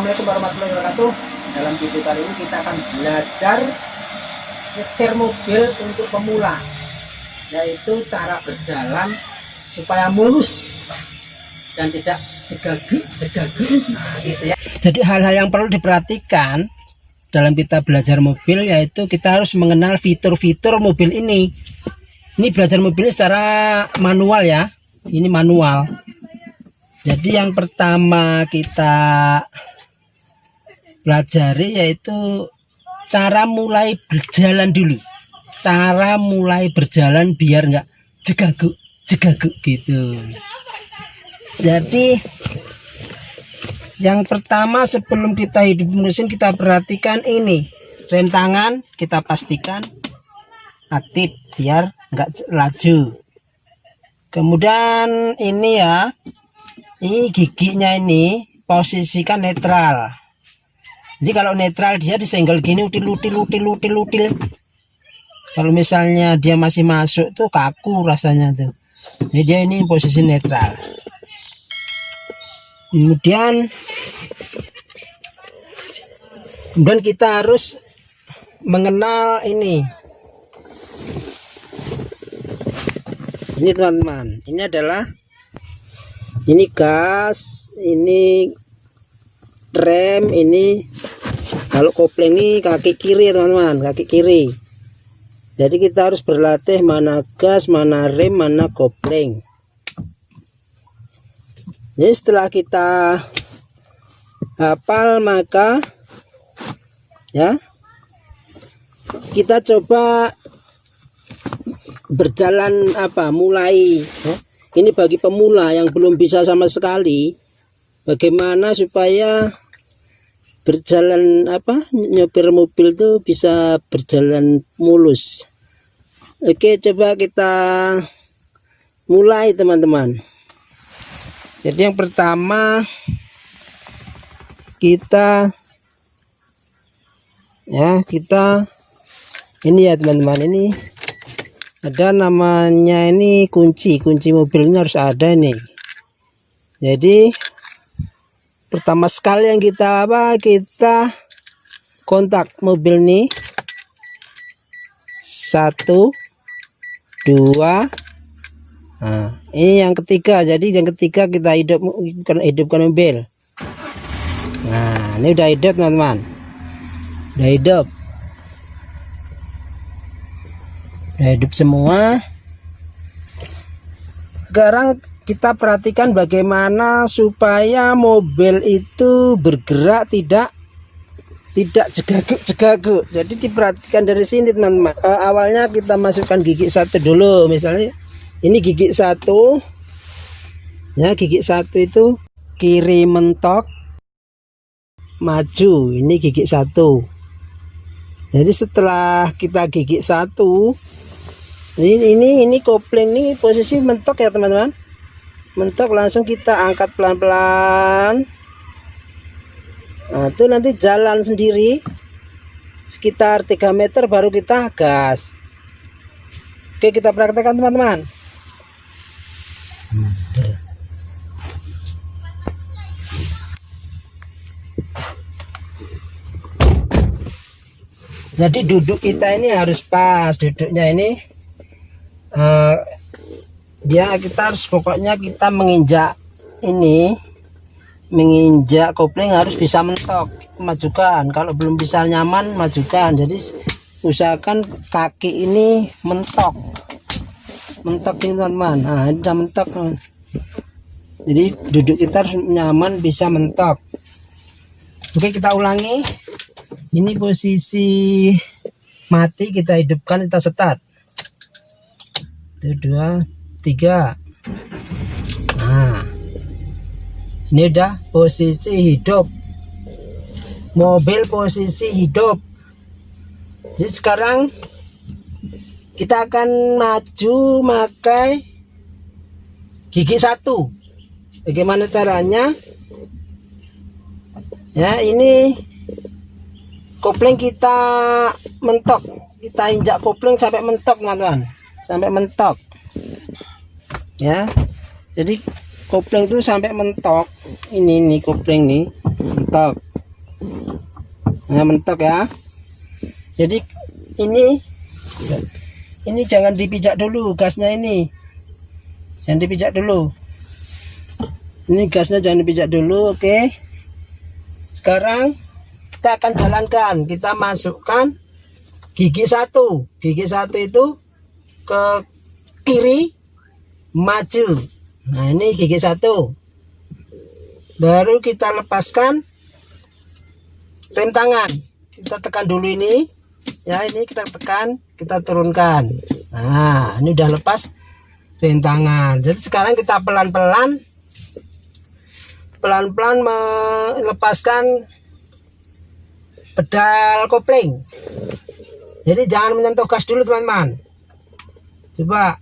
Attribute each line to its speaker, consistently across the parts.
Speaker 1: Assalamualaikum warahmatullahi wabarakatuh. Dalam video kali ini kita akan belajar nyetir mobil untuk pemula, yaitu cara berjalan supaya mulus dan tidak jegagu. Nah, gitu ya. Jadi hal-hal yang perlu diperhatikan dalam kita belajar mobil, yaitu kita harus mengenal fitur-fitur mobil ini. Ini belajar mobil secara manual ya. Ini manual. Jadi yang pertama kita pelajari yaitu cara mulai berjalan dulu. Cara mulai berjalan biar nggak jegagu gitu. Jadi yang pertama sebelum kita hidup mesin, kita perhatikan ini rem tangan, kita pastikan aktif biar nggak laju. Kemudian ini ya, ini giginya ini posisikan netral. Jadi kalau netral dia disenggol gini util. Kalau misalnya dia masih masuk tuh kaku rasanya tuh. Jadi dia ini posisi netral. Kemudian kita harus mengenal ini. Ini teman-teman, ini adalah ini gas, ini rem, ini kalau kopling ini kaki kiri teman-teman, kaki kiri. Jadi kita harus berlatih mana gas, mana rem, mana kopling. Jadi setelah kita hafal, maka ya kita coba berjalan mulai ya. Ini bagi pemula yang belum bisa sama sekali, bagaimana supaya berjalan nyopir mobil tuh bisa berjalan mulus. Oke, coba kita mulai teman-teman. Jadi yang pertama kita ini ya teman-teman, ini ada namanya ini kunci mobilnya harus ada nih. Jadi pertama sekali yang kita kontak mobil nih, 1 2. Nah, ini yang ketiga. Jadi yang ketiga kita hidupkan mobil. Nah, ini udah hidup teman-teman, udah hidup semua. Sekarang kita perhatikan bagaimana supaya mobil itu bergerak tidak jegagu. Jadi diperhatikan dari sini teman-teman. Awalnya kita masukkan gigi 1 dulu. Misalnya ini gigi 1 ya, gigi 1 itu kiri mentok maju, ini gigi 1. Jadi setelah kita gigi 1, ini kopling nih posisi mentok ya teman-teman, mentok, langsung kita angkat pelan-pelan. Nah, itu nanti jalan sendiri sekitar 3 meter baru kita gas. Oke, kita praktekkan teman-teman. Jadi duduk kita ini harus pas, duduknya ini kita harus, pokoknya kita menginjak kopling harus bisa mentok, majukan. Kalau belum bisa nyaman, majukan. Jadi usahakan kaki ini mentok ini teman-teman. Nah, ini udah mentok. Jadi duduk kita harus nyaman, bisa mentok. Oke, kita ulangi. Ini posisi mati, kita hidupkan, kita start. 1 2 3. Nah, ini udah posisi hidup, mobil posisi hidup. Jadi sekarang kita akan maju pakai gigi 1. Bagaimana caranya ya? Ini kopling kita mentok, kita injak kopling sampai mentok teman-teman, sampai mentok ya. Jadi kopling itu sampai mentok, ini kopling nih mentok. Nah, mentok ya. Jadi ini jangan dipijak dulu gasnya ini. Jangan dipijak dulu. Ini gasnya jangan dipijak dulu, oke. Sekarang kita akan jalankan. Kita masukkan gigi satu. Gigi satu itu ke kiri, maju. Nah, ini gigi satu. Baru kita lepaskan rem tangan. Kita tekan dulu ini. Ya, ini kita tekan, kita turunkan. Nah, ini udah lepas rem tangan. Jadi sekarang kita pelan-pelan melepaskan pedal kopling. Jadi jangan menyentuh gas dulu, teman-teman. Coba.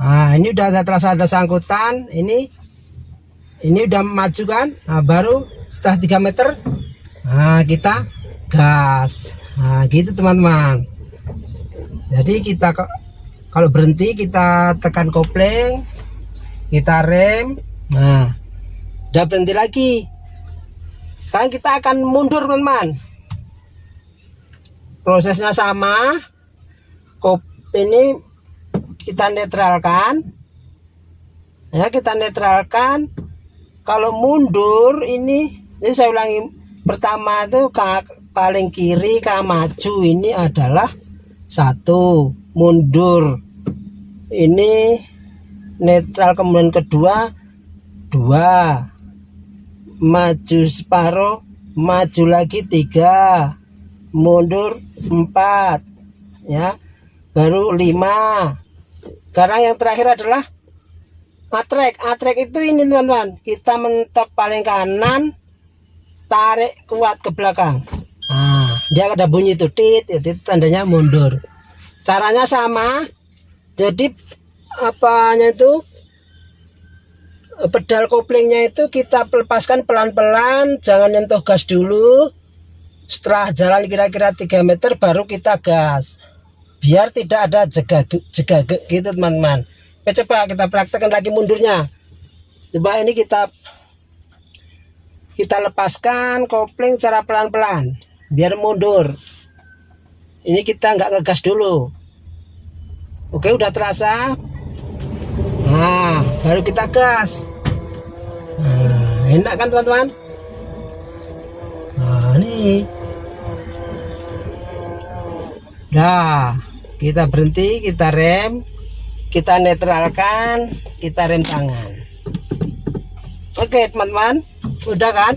Speaker 1: Nah, ini udah terasa ada sangkutan. Ini udah maju kan. Nah, baru setelah 3 meter, nah kita gas. Nah, gitu teman-teman. Jadi kita kalau berhenti kita tekan kopling, kita rem. Nah, udah berhenti lagi. Sekarang kita akan mundur, teman-teman. Prosesnya sama. Ini kita netralkan. Ya, kita netralkan. Kalau mundur ini saya ulangi. Pertama itu paling kiri ke maju ini adalah 1, mundur ini netral, kemudian kedua 2, maju separuh, maju lagi 3, mundur 4 ya, baru 5. Sekarang yang terakhir adalah atrek. Atrek itu ini teman-teman, kita mentok paling kanan, tarik kuat ke belakang. Nah, dia ada bunyi itu tit, itu tandanya mundur. Caranya sama. Jadi apanya itu, pedal koplingnya itu kita lepaskan pelan-pelan, jangan nyentuh gas dulu. Setelah jalan kira-kira 3 meter baru kita gas, biar tidak ada jegage gitu teman-teman. Coba kita praktekkan lagi mundurnya. Coba ini kita lepaskan kopling secara pelan-pelan biar mundur. Ini kita nggak ngegas dulu. Oke, udah terasa. Nah, baru kita gas. Nah, enak kan teman-teman? Nah, ini nah, kita berhenti, kita rem, kita netralkan, kita rem tangan. Oke teman-teman, udah kan?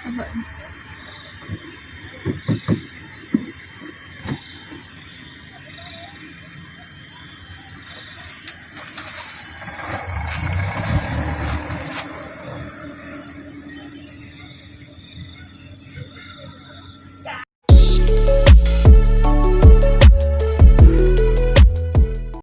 Speaker 1: Coba.